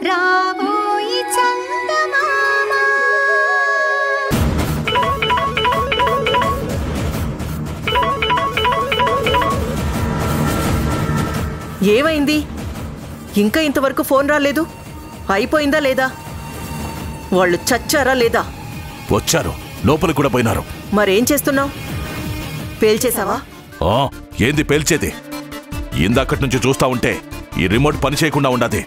రాబోయి చందమామ. ఏమైంది? ఇంకా ఇంతవరకు ఫోన్ రాలేదు. అయిపోయిందా లేదా? వాళ్ళు చచ్చారా లేదా? వచ్చారు, లోపలికి కూడా పోయినారు. మరేం చేస్తున్నావు? పేల్చేశావా? ఏంది పేల్చేది? ఇందాకటి నుంచి చూస్తా ఉంటే ఈ రిమోట్ పని చేయకుండా ఉండదు.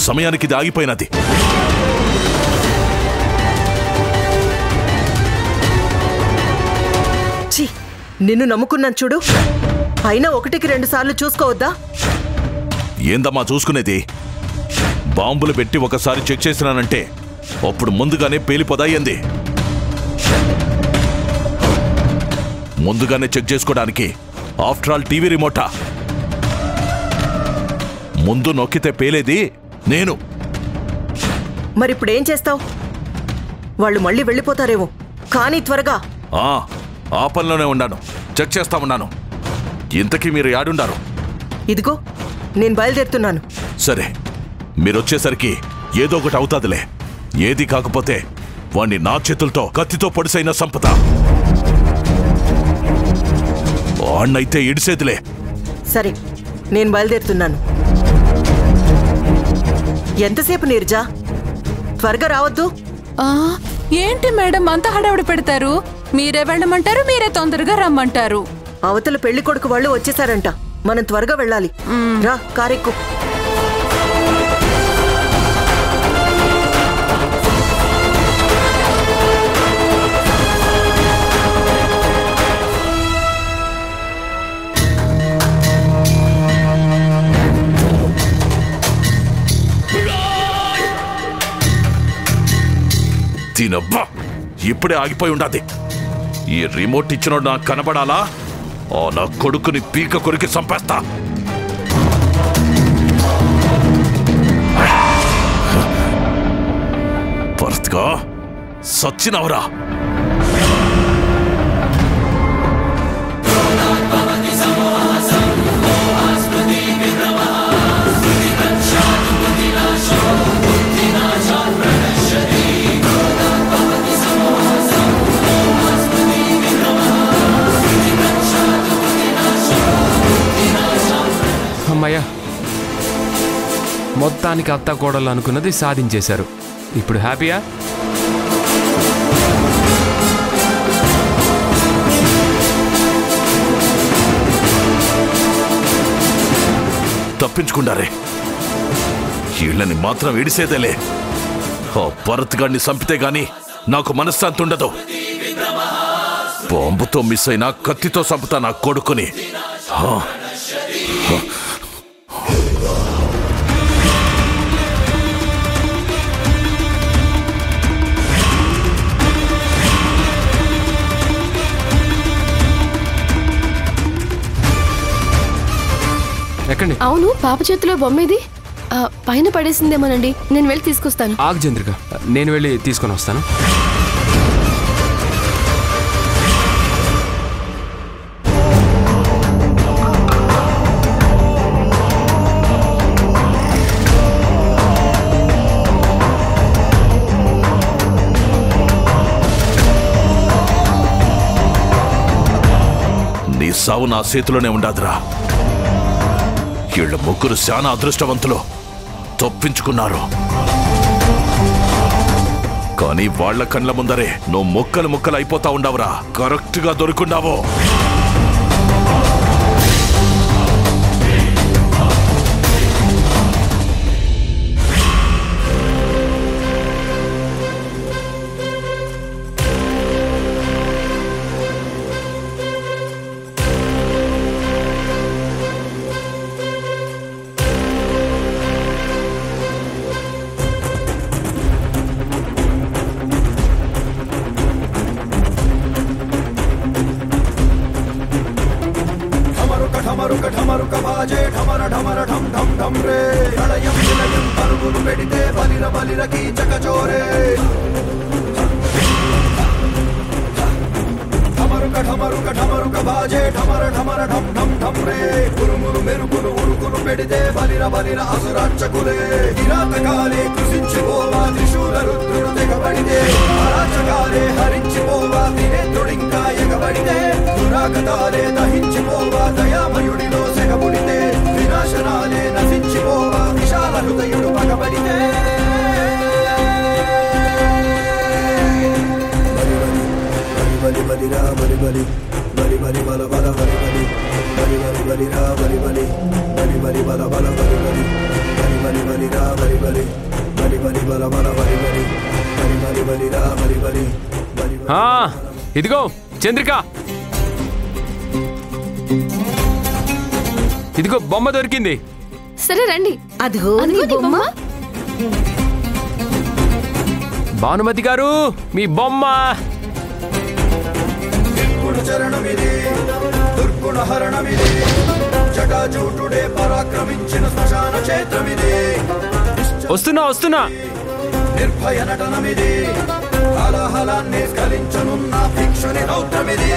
సమయానికి ఇది ఆగిపోయినది. ఛీ, నిన్ను నమ్ముకున్నాను చూడు. అయినా 1కి 2 సార్లు చూసుకోవద్దా? ఏందమ్మా చూసుకునేది? బాంబులు పెట్టి ఒకసారి చెక్ చేసినానంటే అప్పుడు ముందుగానే పేలిపోదాయింది. ముందుగానే చెక్ చేసుకోవడానికి ఆఫ్టర్ ఆల్ టీవీ రిమోటా? ముందు నొక్కితే పేలేది నేను. మరిప్పుడేం చేస్తావు? వాళ్ళు మళ్ళీ వెళ్ళిపోతారేమో, కానీ త్వరగా. ఆ పనిలోనే ఉన్నాను, చెక్ చేస్తా ఉన్నాను. ఇంతకీ మీరు యాడుండారు? ఇదిగో నేను బయలుదేరుతున్నాను. సరే, మీరొచ్చేసరికి ఏదో ఒకటి అవుతాదిలే. ఏది కాకపోతే వాణ్ణి నా చేతులతో కత్తితో పొడిసైన సంపద. వాణ్ణైతే ఇడిసేదిలే. సరే, నేను బయలుదేరుతున్నాను. ఎంతసేపు నీర్జా? త్వరగా రావద్దు. ఏంటి మేడం అంత హడావిడి పెడతారు? మీరే వెళ్ళమంటారు, మీరే తొందరగా రమ్మంటారు. అవతల పెళ్లి కొడుకు వాళ్ళు వచ్చేసారంట. మనం త్వరగా వెళ్ళాలి. రా, కారెక్కు. దీనబ్బా, ఇప్పుడే ఆగిపోయి ఉండాది. ఈ రిమోట్ ఇచ్చినోడు నాకు కనబడాలా? నా కొడుకుని పీక కొరికి చంపేస్తా. భర్తగా సచ్చినవరా? అమ్మయ్య, మొత్తానికి అత్త కోడలు అనుకున్నది సాధించేశారు. ఇప్పుడు హ్యాపీయా? తప్పించుకుండారే. వీళ్ళని మాత్రం విడిసేదేలే. ఆ భరత్ గాడిని చంపితే గాని నాకు మనశ్శాంతి ఉండదు. బాంబుతో మిస్ అయినా కత్తితో చంపుతా నా కొడుకుని. ఎక్కండి. అవును, పాప చేతిలో బొమ్మేది? పైన పడేసిందేమోనండి. నేను వెళ్ళి తీసుకొస్తాను. ఆగు చంద్రిక, నేను వెళ్ళి తీసుకొని వస్తాను. నీ సావు నా చేతిలోనే ఉండాదిరా. వీళ్ళ ముగ్గురు శానా అదృష్టవంతులు, తప్పించుకున్నారు. కానీ వాళ్ల కండ్ల ముందరే నువ్వు ముక్కలు ముక్కలు అయిపోతా ఉండవురా. కరెక్ట్ గా దొరుకున్నావు. కిరాతకులే ఉరుములు మెరుపులు ఉరుకులు పెడితే బలిర బలిర అసురార్చకులే కిరాతకాలే కృషించిపోవా త్రిశూల రుద్రుడు తెగబడితే అరాచకాలే హరించిపోవా దినేంద్రుడింకా ఎగబడితే దురాగతాలే దహించిపోవా దయామయుడిలో సెగబుడితే వినాశనాలే నశించిపోవా విశాల హృదయుడు పగబడితే బలి బలిరా బలి బలి బలి బలి బల బల బలి బలి బలి బలి బలిరా బలి బలి బలి బలి బల బల బలి బలి బలి బలి బలిరా బలి బలి బలి బలి బల బల బలి బలి బలి బలి బలిరా బలి బలి బలి ఇదిగో చంద్రిక, ఇదిగో బొమ్మ దొరికింది. సరే రండి. అదిగో బొమ్మ. భానుమతి గారు, మీ బొమ్మ. చరణమిది దుర్గుణ హరణమిది జటాజూటుడే పరాక్రమించిన శ్మశాన క్షేత్రమిది. వస్తున్నా. నిర్భయ నటనమిది హలాహలాన్ని స్కలించనున్న భిక్షుని రౌద్రమిది.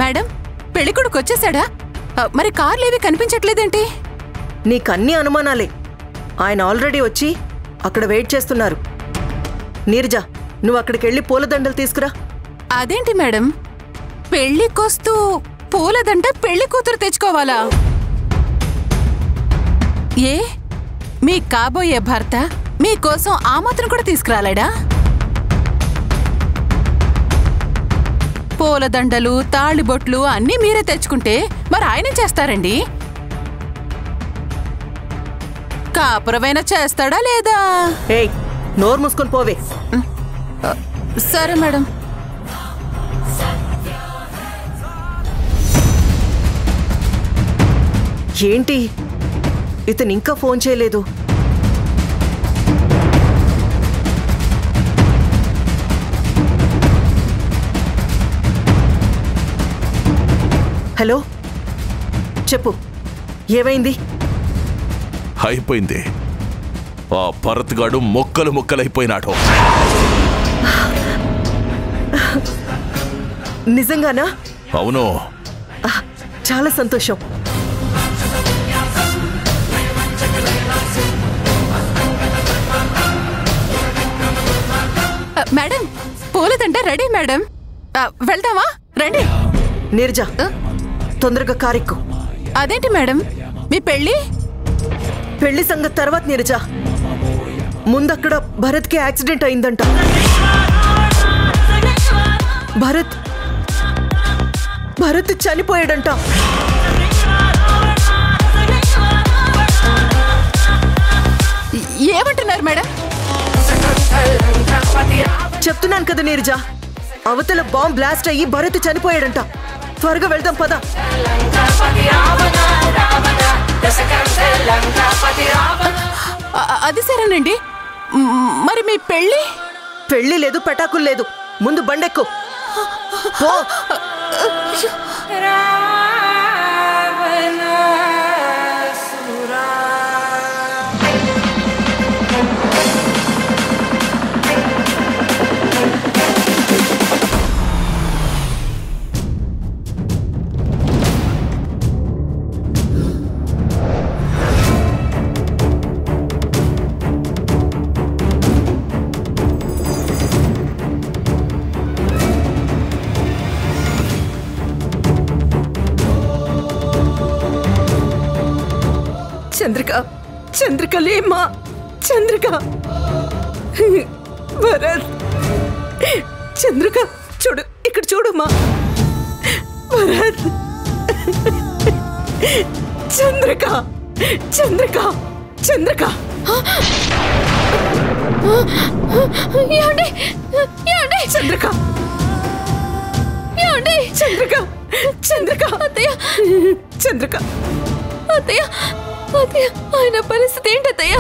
మేడం, పెళ్ళికొడుకు వచ్చేసాడా? మరి కార్లేవి కనిపించట్లేదేంటి? నీకన్నీ అనుమానాలే. ఆయన ఆల్రెడీ వచ్చి అక్కడ వెయిట్ చేస్తున్నారు. నీరజ, నువ్వు అక్కడికెళ్ళి పూలదండలు తీసుకురా. అదేంటి మేడం, పెళ్లికొస్తూ పూలదండ పెళ్లి కూతురు తెచ్చుకోవాలా? ఏ మీ కాబోయే భర్త మీకోసం ఆ మాత్రం కూడా తీసుకురాలేడా? పూలదండలు తాళిబొట్లు అన్నీ మీరే తెచ్చుకుంటే మరి ఆయన చేస్తారండి. కాపురమైనా చేస్తాడా లేదా? ఏయ్, నోరు మూసుకొని పోవే. సరే మేడం. ఏంటి ఇతను ఇంకా ఫోన్ చేయలేదు? హలో, చెప్పు, ఏమైంది? అయిపోయింది. ఆ భరత్ గాడు మొక్కలు మొక్కలైపోయినాడు. నిజంగానా? అవును. చాలా సంతోషం. మేడం, పూలదండ రెడీ మేడం. వెళ్దామా? రండి. నీరజ, తొందరగా కారెక్కు. అదేంటి మేడం, మీ పెళ్ళి? పెళ్లి సంగతి తర్వాత నీరజ. ముందక్కడ భరత్కి యాక్సిడెంట్ అయిందంట. భరత్ చనిపోయాడంట. ఏమంటున్నారు మేడం? చెప్తున్నాను కదా నీరజ, అవతల బాంబ్ బ్లాస్ట్ అయ్యి భరత్ చనిపోయాడంట. త్వరగా వెళ్దాం పద. అది సరేనండి, మరి మీ పెళ్ళి? పెళ్లి లేదు, పెటాకులు లేదు. ముందు బండెక్కు. చంద్రిక, చంద్రిక లేమ్మా. చంద్రిక, భరత్, చంద్రిక చూడు, ఇక్కడ చూడమ్మా. భరత్, చంద్రిక, చంద్రిక, చంద్రిక. చంద్రిక, చంద్రిక, చంద్రిక, అత్తయ్య, చంద్రిక, అత్తయ్య, అత్తయ్య, ఆయన పరిస్థితి ఏంటత్తయ్య?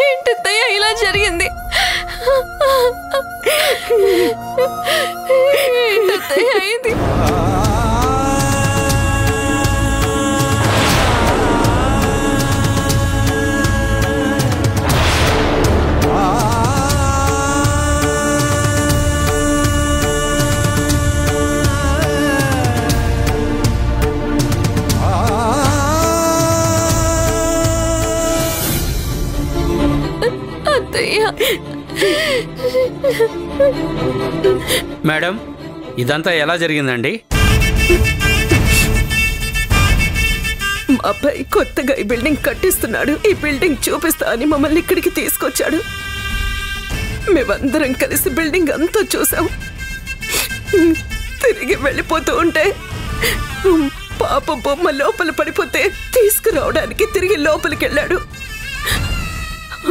ఏంటత్తయ్య ఇలా జరిగింది? ఏంటత్తయ్య అయింది? మేడం, ఇదంతా ఎలా జరిగిందండి? మా అబ్బాయి కొత్తగా ఈ బిల్డింగ్ కట్టిస్తున్నాడు. ఈ బిల్డింగ్ చూపిస్తా అని మమ్మల్ని ఇక్కడికి తీసుకొచ్చాడు. మేమందరం కలిసి బిల్డింగ్ అంతా చూసాం. తిరిగి వెళ్ళిపోతూ ఉంటే పాప బొమ్మ లోపల పడిపోతే తీసుకురావడానికి తిరిగి లోపలికి వెళ్ళాడు.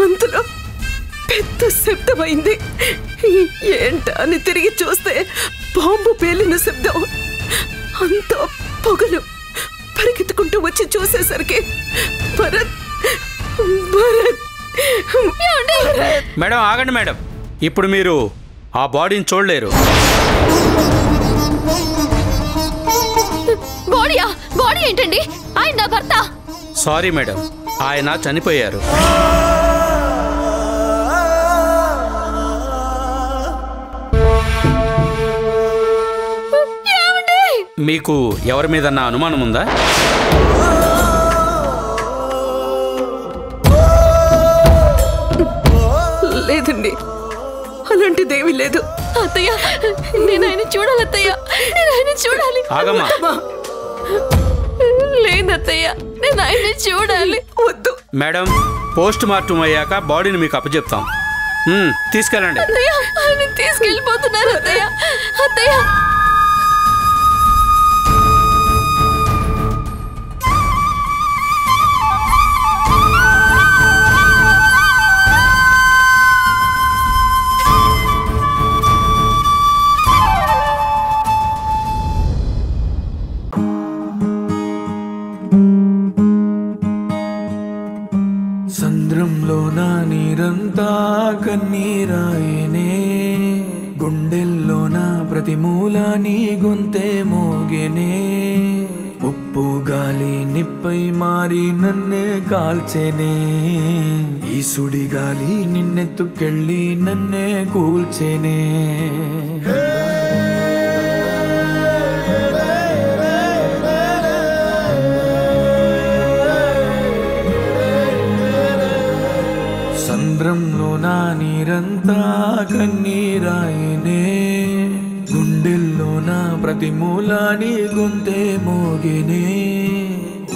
అంతలో పెద్ద శబ్దమైంది. ఏంటా అని తిరిగి చూస్తే బాంబు పేలిన శబ్దం. అంతా పొగలు. పరిగెత్తుకుంటూ వచ్చి చూసేసరికి భరత్, భరత్. మేడం ఆగండి మేడం, ఇప్పుడు మీరు ఆ బాడీని చూడలేరు. బాడీ ఏంటండి? ఆయన నా భర్త. సారీ మేడం, ఆయన చనిపోయారు. మీకు ఎవరి మీదన్నా అనుమానం ఉందా? లేదండి, అలాంటిదేమీ లేదు. అత్తయ్య, నేను ఆయన చూడాలి అత్తయ్య, నేను ఆయన చూడాలి. ఆగమ్మా. లేదత్తయ్య, నేను ఆయన చూడాలి. వద్దు మేడం, పోస్ట్ మార్టం అయ్యాక బాడీని మీకు అప్పచెప్తాం. తీసుకెళ్ళండి. అత్తయ్య, ఆయన తీసుకెళ్ళిపోతున్నారు అత్తయ్య. అత్తయ్య, సంద్రంలో నా నీరంతా కన్నీరాయనే, గుండెల్లో నా ప్రతి మూల నీ గొంతే మోగెనే. ఉప్పు గాలి నిప్పై మారి నన్నే కాల్చెనే, ఈ సుడి గాలి నిన్నెత్తుకెళ్ళి నన్నే కూల్చెనే. సంద్రంలో నా నీరంతా కన్నీరాయనే, గుండెల్లో నా ప్రతి మూల నీ గొంతే మోగెనే.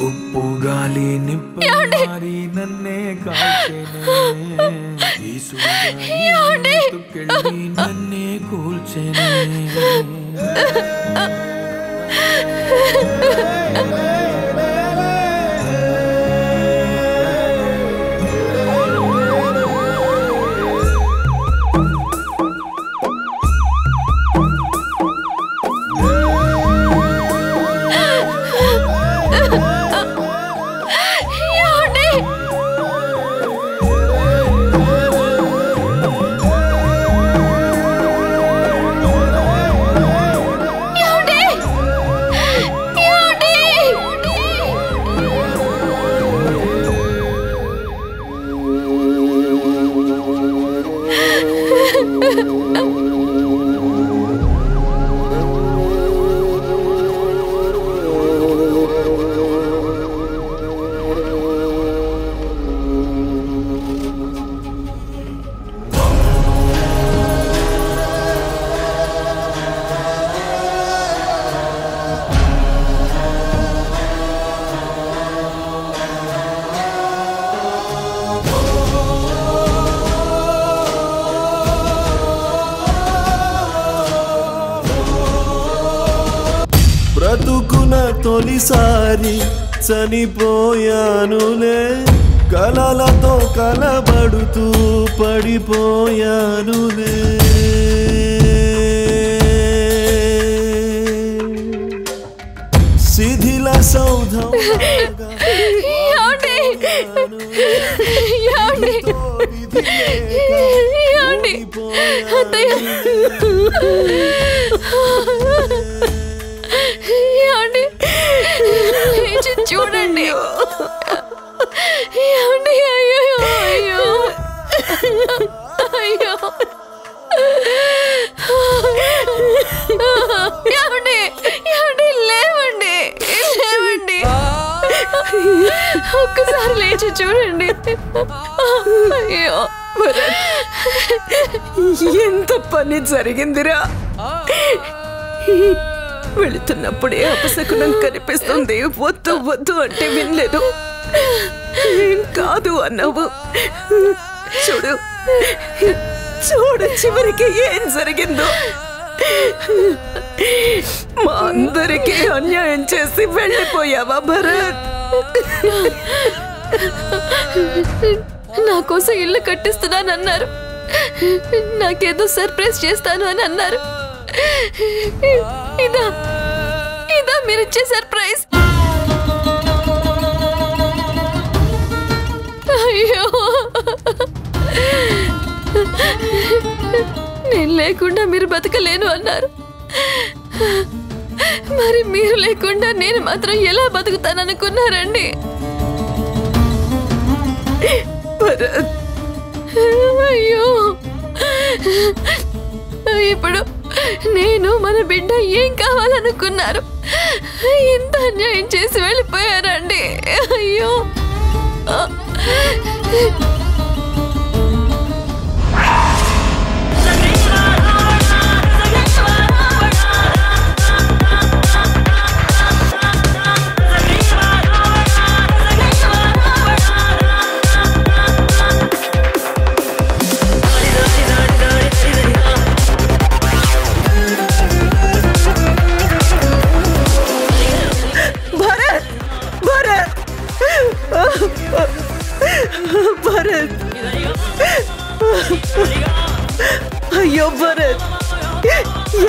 ఉప్పు గాలి నిప్పై మారి నన్నే కాల్చెనే, ఈ సుడి గాలి నిన్నెత్తుకెళ్ళి నన్నే కూల్చెనే. బ్రతుకున తొలిసారి చనిపోయానులే, కలలతో కలబడుతూ పడిపోయానులే. శిథిల సౌధం చూడండి. అయ్యో అయ్యో అయ్యో, లేవండి లేవండి, ఒక్కసారి లేచి చూడండి. అయ్యో, ఎంత పని జరిగిందిరా. వెళుతున్నప్పుడే అపశకునం కనిపిస్తుంది, వద్దు వద్దు అంటే వినలేదు. ఏం కాదు అన్నావు. చూడు చూడు చివరికి ఏం జరిగిందో. మా అందరికీ అన్యాయం చేసి వెళ్ళిపోయావా భరత్? నా కోసం ఇల్లు కట్టిస్తున్నానన్నారు, నాకేదో సర్ప్రైజ్ చేస్తాను అని అన్నారు. ఇదా మీరిచ్చే సర్ప్రైజ్? అయ్యో, నేను లేకుండా మీరు బతకలేను అన్నారు. మరి మీరు లేకుండా నేను మాత్రం ఎలా బతుకుతాననుకున్నారండి? అయ్యో, ఇప్పుడు నేను మన బిడ్డ ఏం కావాలనుకున్నారు? ఎంత అన్యాయం చేసి వెళ్ళిపోయారండి. అయ్యో భరత్, అయ్యో భరత్,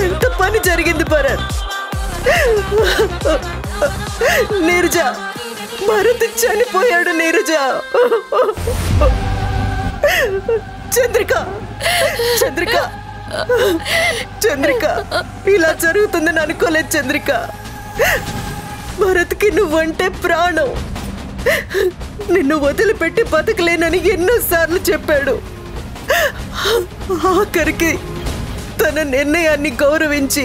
ఎంత పని జరిగింది భరత్. నీరజ, భరత్ చనిపోయాడు. నీరజ, చంద్రిక, చంద్రిక, చంద్రిక, ఇలా జరుగుతుందని అనుకోలేదు చంద్రిక. భరత్కి నువ్వంటే ప్రాణం. నిన్ను వదిలిపెట్టి బతకలేనని ఎన్నోసార్లు చెప్పాడు. ఆఖరికి తన నిర్ణయాన్ని గౌరవించి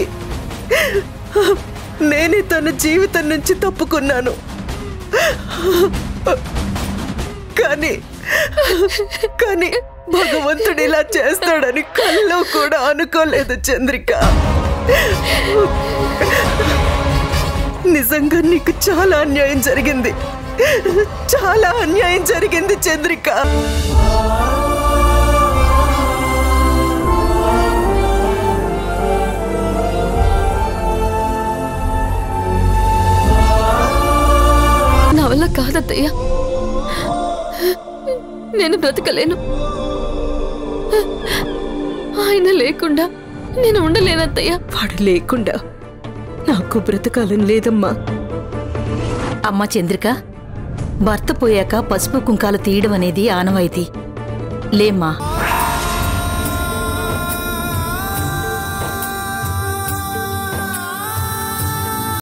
నేనే తన జీవితం నుంచి తప్పుకున్నాను. కానీ కానీ భగవంతుడు ఇలా చేస్తాడని కల్లో కూడా అనుకోలేదు చంద్రిక. నిజంగా నీకు చాలా అన్యాయం జరిగింది, చాలా అన్యాయం జరిగింది చంద్రిక. నా వల్ల కాదత్తయ్య, నేను బ్రతకలేను. ఆయన లేకుండా నేను ఉండలేనత్తయ్య. వాడు లేకుండా నాకు బ్రతకాలని లేదమ్మా. అమ్మా చంద్రిక, భర్త పోయాక పసుపు కుంకాలు తీయడం అనేది ఆనవాయితీ. లేమ్మా,